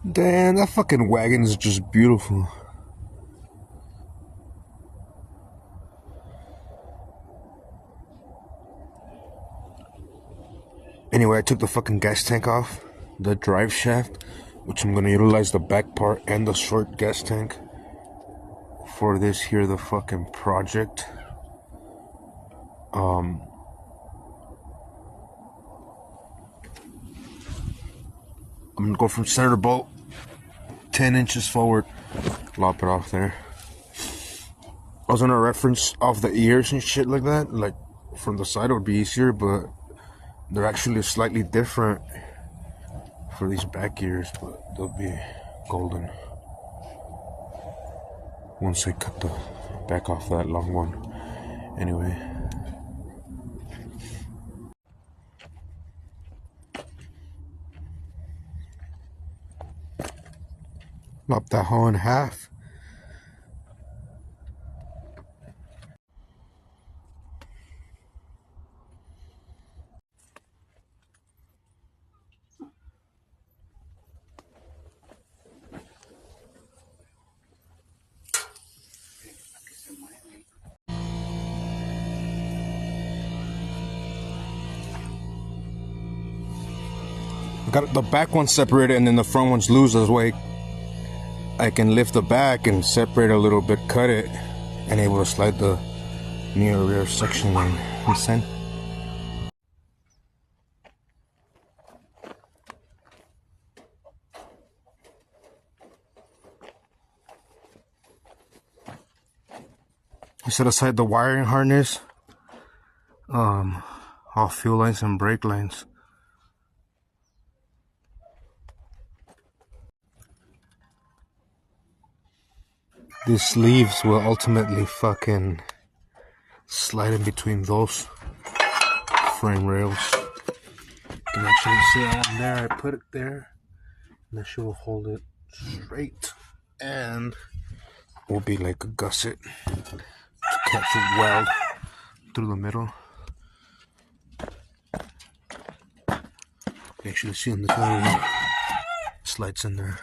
Damn, that fucking wagon is just beautiful. Anyway, I took the fucking gas tank off, the drive shaft, which I'm gonna utilize the back part and the short gas tank for this here, the fucking project. I'm gonna go from center bolt 10 inches forward, lop it off there. I was gonna reference off the ears and shit like that, like from the side it would be easier, but they're actually slightly different for these back ears, but they'll be golden once I cut the back off that long one. Anyway, lop that hole in half. Got the back one separated and then the front one's loose. This way I can lift the back and separate a little bit, cut it, and able to slide the near rear section line inside. I set aside the wiring harness, all fuel lines and brake lines. These sleeves will ultimately fucking slide in between those frame rails. You can actually see it on there. I put it there, and that shit will hold it straight, and will be like a gusset to catch a weld through the middle. You actually see on this one, slides in there.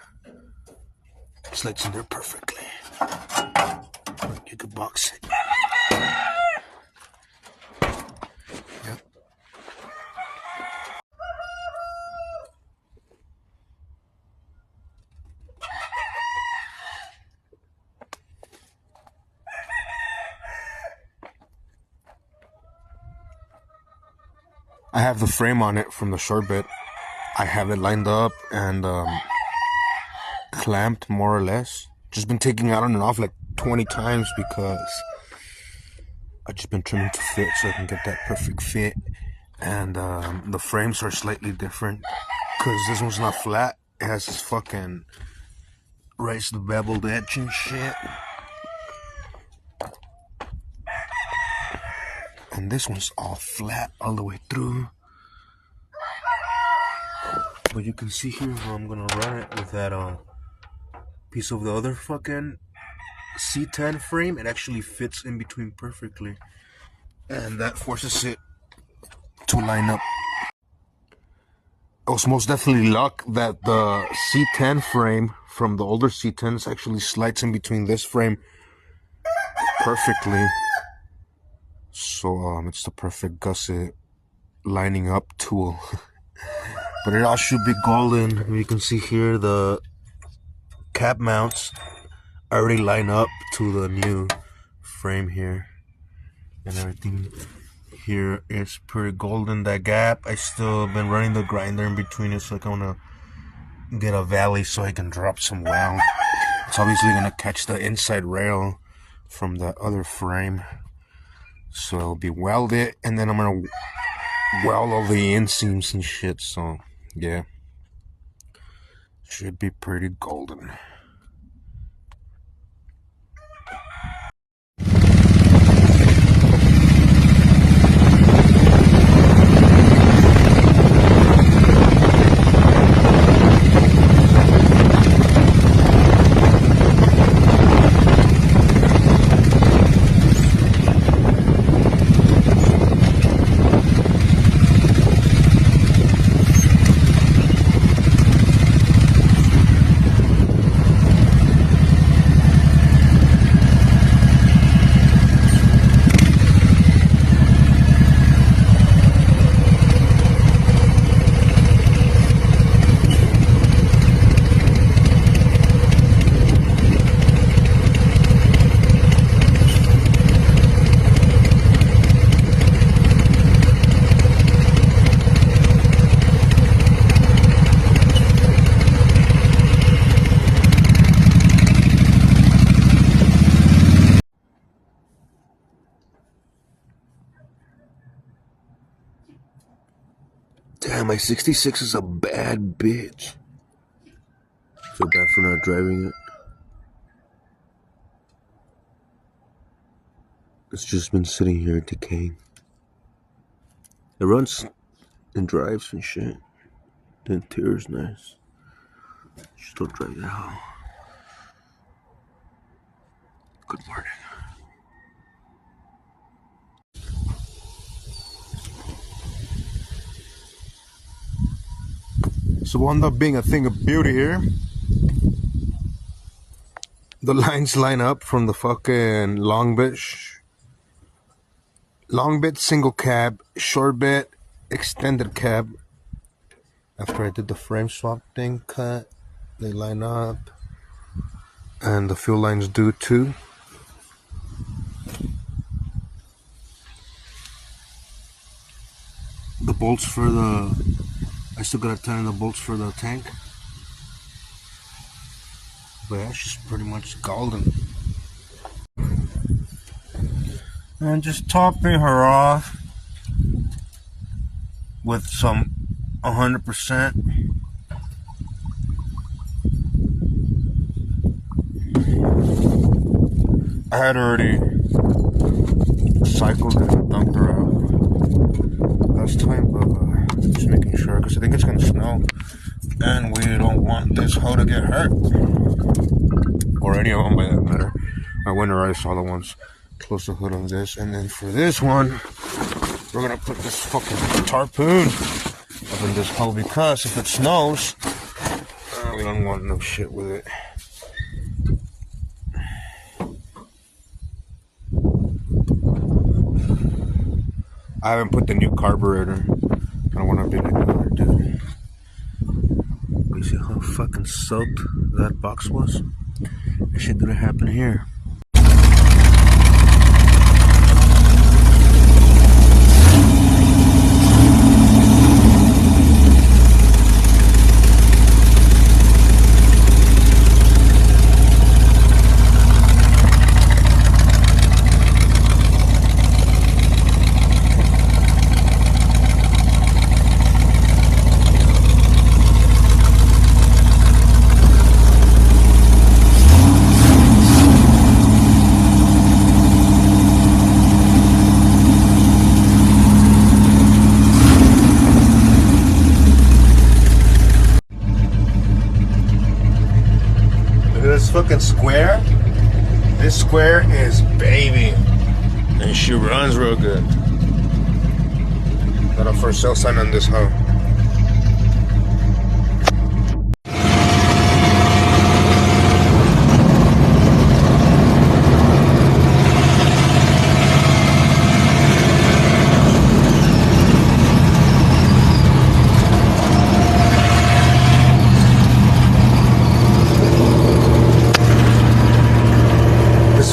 Slides in there perfectly. Like you could box it. Yep. I have the frame on it from the short bit. I have it lined up and clamped more or less. Just been taking it on and off like 20 times because I've just been trimming to fit so I can get that perfect fit. And the frames are slightly different because this one's not flat. It has this fucking raised beveled edge and shit. And this one's all flat all the way through. But you can see here how I'm gonna run it with that piece of the other fucking C10 frame. It actually fits in between perfectly, and that forces it to line up. It was most definitely luck that the C10 frame from the older C10s actually slides in between this frame perfectly. So it's the perfect gusset lining up tool. But it all should be golden. You can see here the cap mounts already line up to the new frame here, and everything here is pretty golden. That gap, I still been running the grinder in between it, so I want to get a valley so I can drop some weld. It's obviously gonna catch the inside rail from that other frame, so it'll be welded, and then I'm gonna weld all the inseams and shit. So yeah, should be pretty golden. Man, my 66 is a bad bitch. Feel bad for not driving it. It's just been sitting here decaying. It runs and drives and shit. The interior's nice. Just don't drive it out. Good morning. So wound up being a thing of beauty here. The lines line up from the fucking long bit, single cab, short bit, extended cab. After I did the frame swap thing cut, they line up. And the fuel lines do too. The bolts for I still gotta tighten the bolts for the tank. But yeah, she's pretty much golden. And just topping her off with some 100%. I had already cycled it and dumped her out last time, but just making sure because I think it's gonna snow and we don't want this hoe to get hurt, or any of them by that matter. I winterized all the ones. Close the hood on this, and then for this one, we're gonna put this fucking tarpoon up in this hole because if it snows, we don't want no shit with it. I haven't put the new carburetor. I don't want to be like the other dude. You see how fucking soaked that box was? That shit didn't happen here. This fucking square, this square is baby, and she runs real good. Got a for sale sign on this hoe.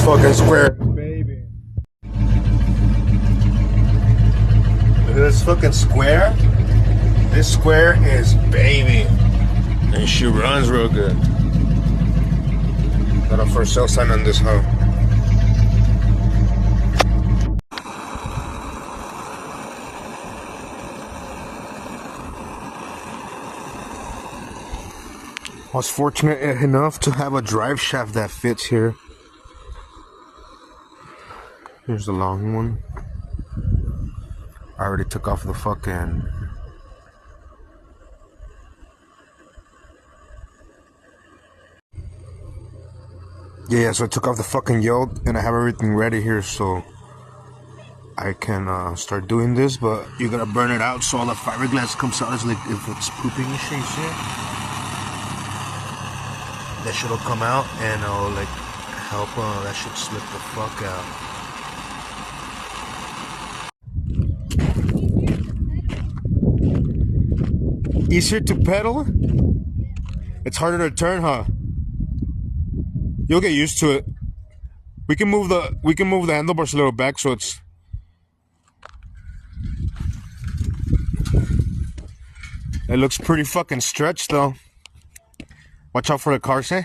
Fucking square, baby. Look at this fucking square. This square is baby, and she runs real good. Got a for sale sign on this hoe. I was fortunate enough to have a drive shaft that fits here. Here's the long one. I already took off the fucking... Yeah, so I took off the fucking yoke and I have everything ready here so I can start doing this, but you gotta burn it out so all the fiberglass comes out. It's like if it's pooping and shit, that shit'll come out and it'll like help that shit slip the fuck out. Easier to pedal? It's harder to turn, huh? You'll get used to it. We can move the handlebars a little back so it's... It looks pretty fucking stretched though. Watch out for the cars, eh?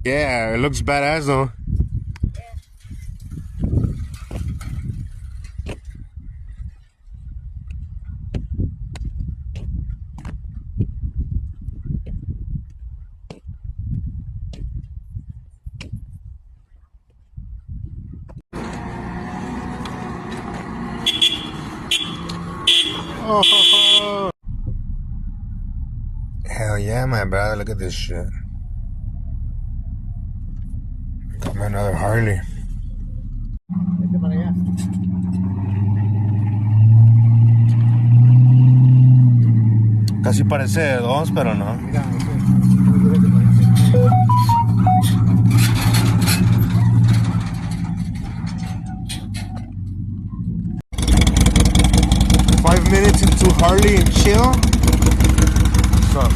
Yeah, it looks badass though. Oh, hell yeah, my brother. Look at this shit. Got me another Harley. Casi parece de dos, pero no. 5 minutes into Harley and chill. What's up?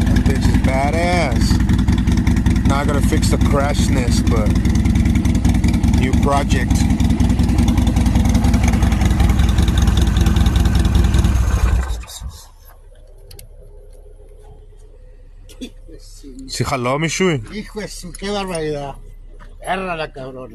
That bitch is badass. Now I gotta fix the crashness, but new project. ¿Sí jaló, mi Shui? Hijo de su, qué barbaridad. Erra la cabrona.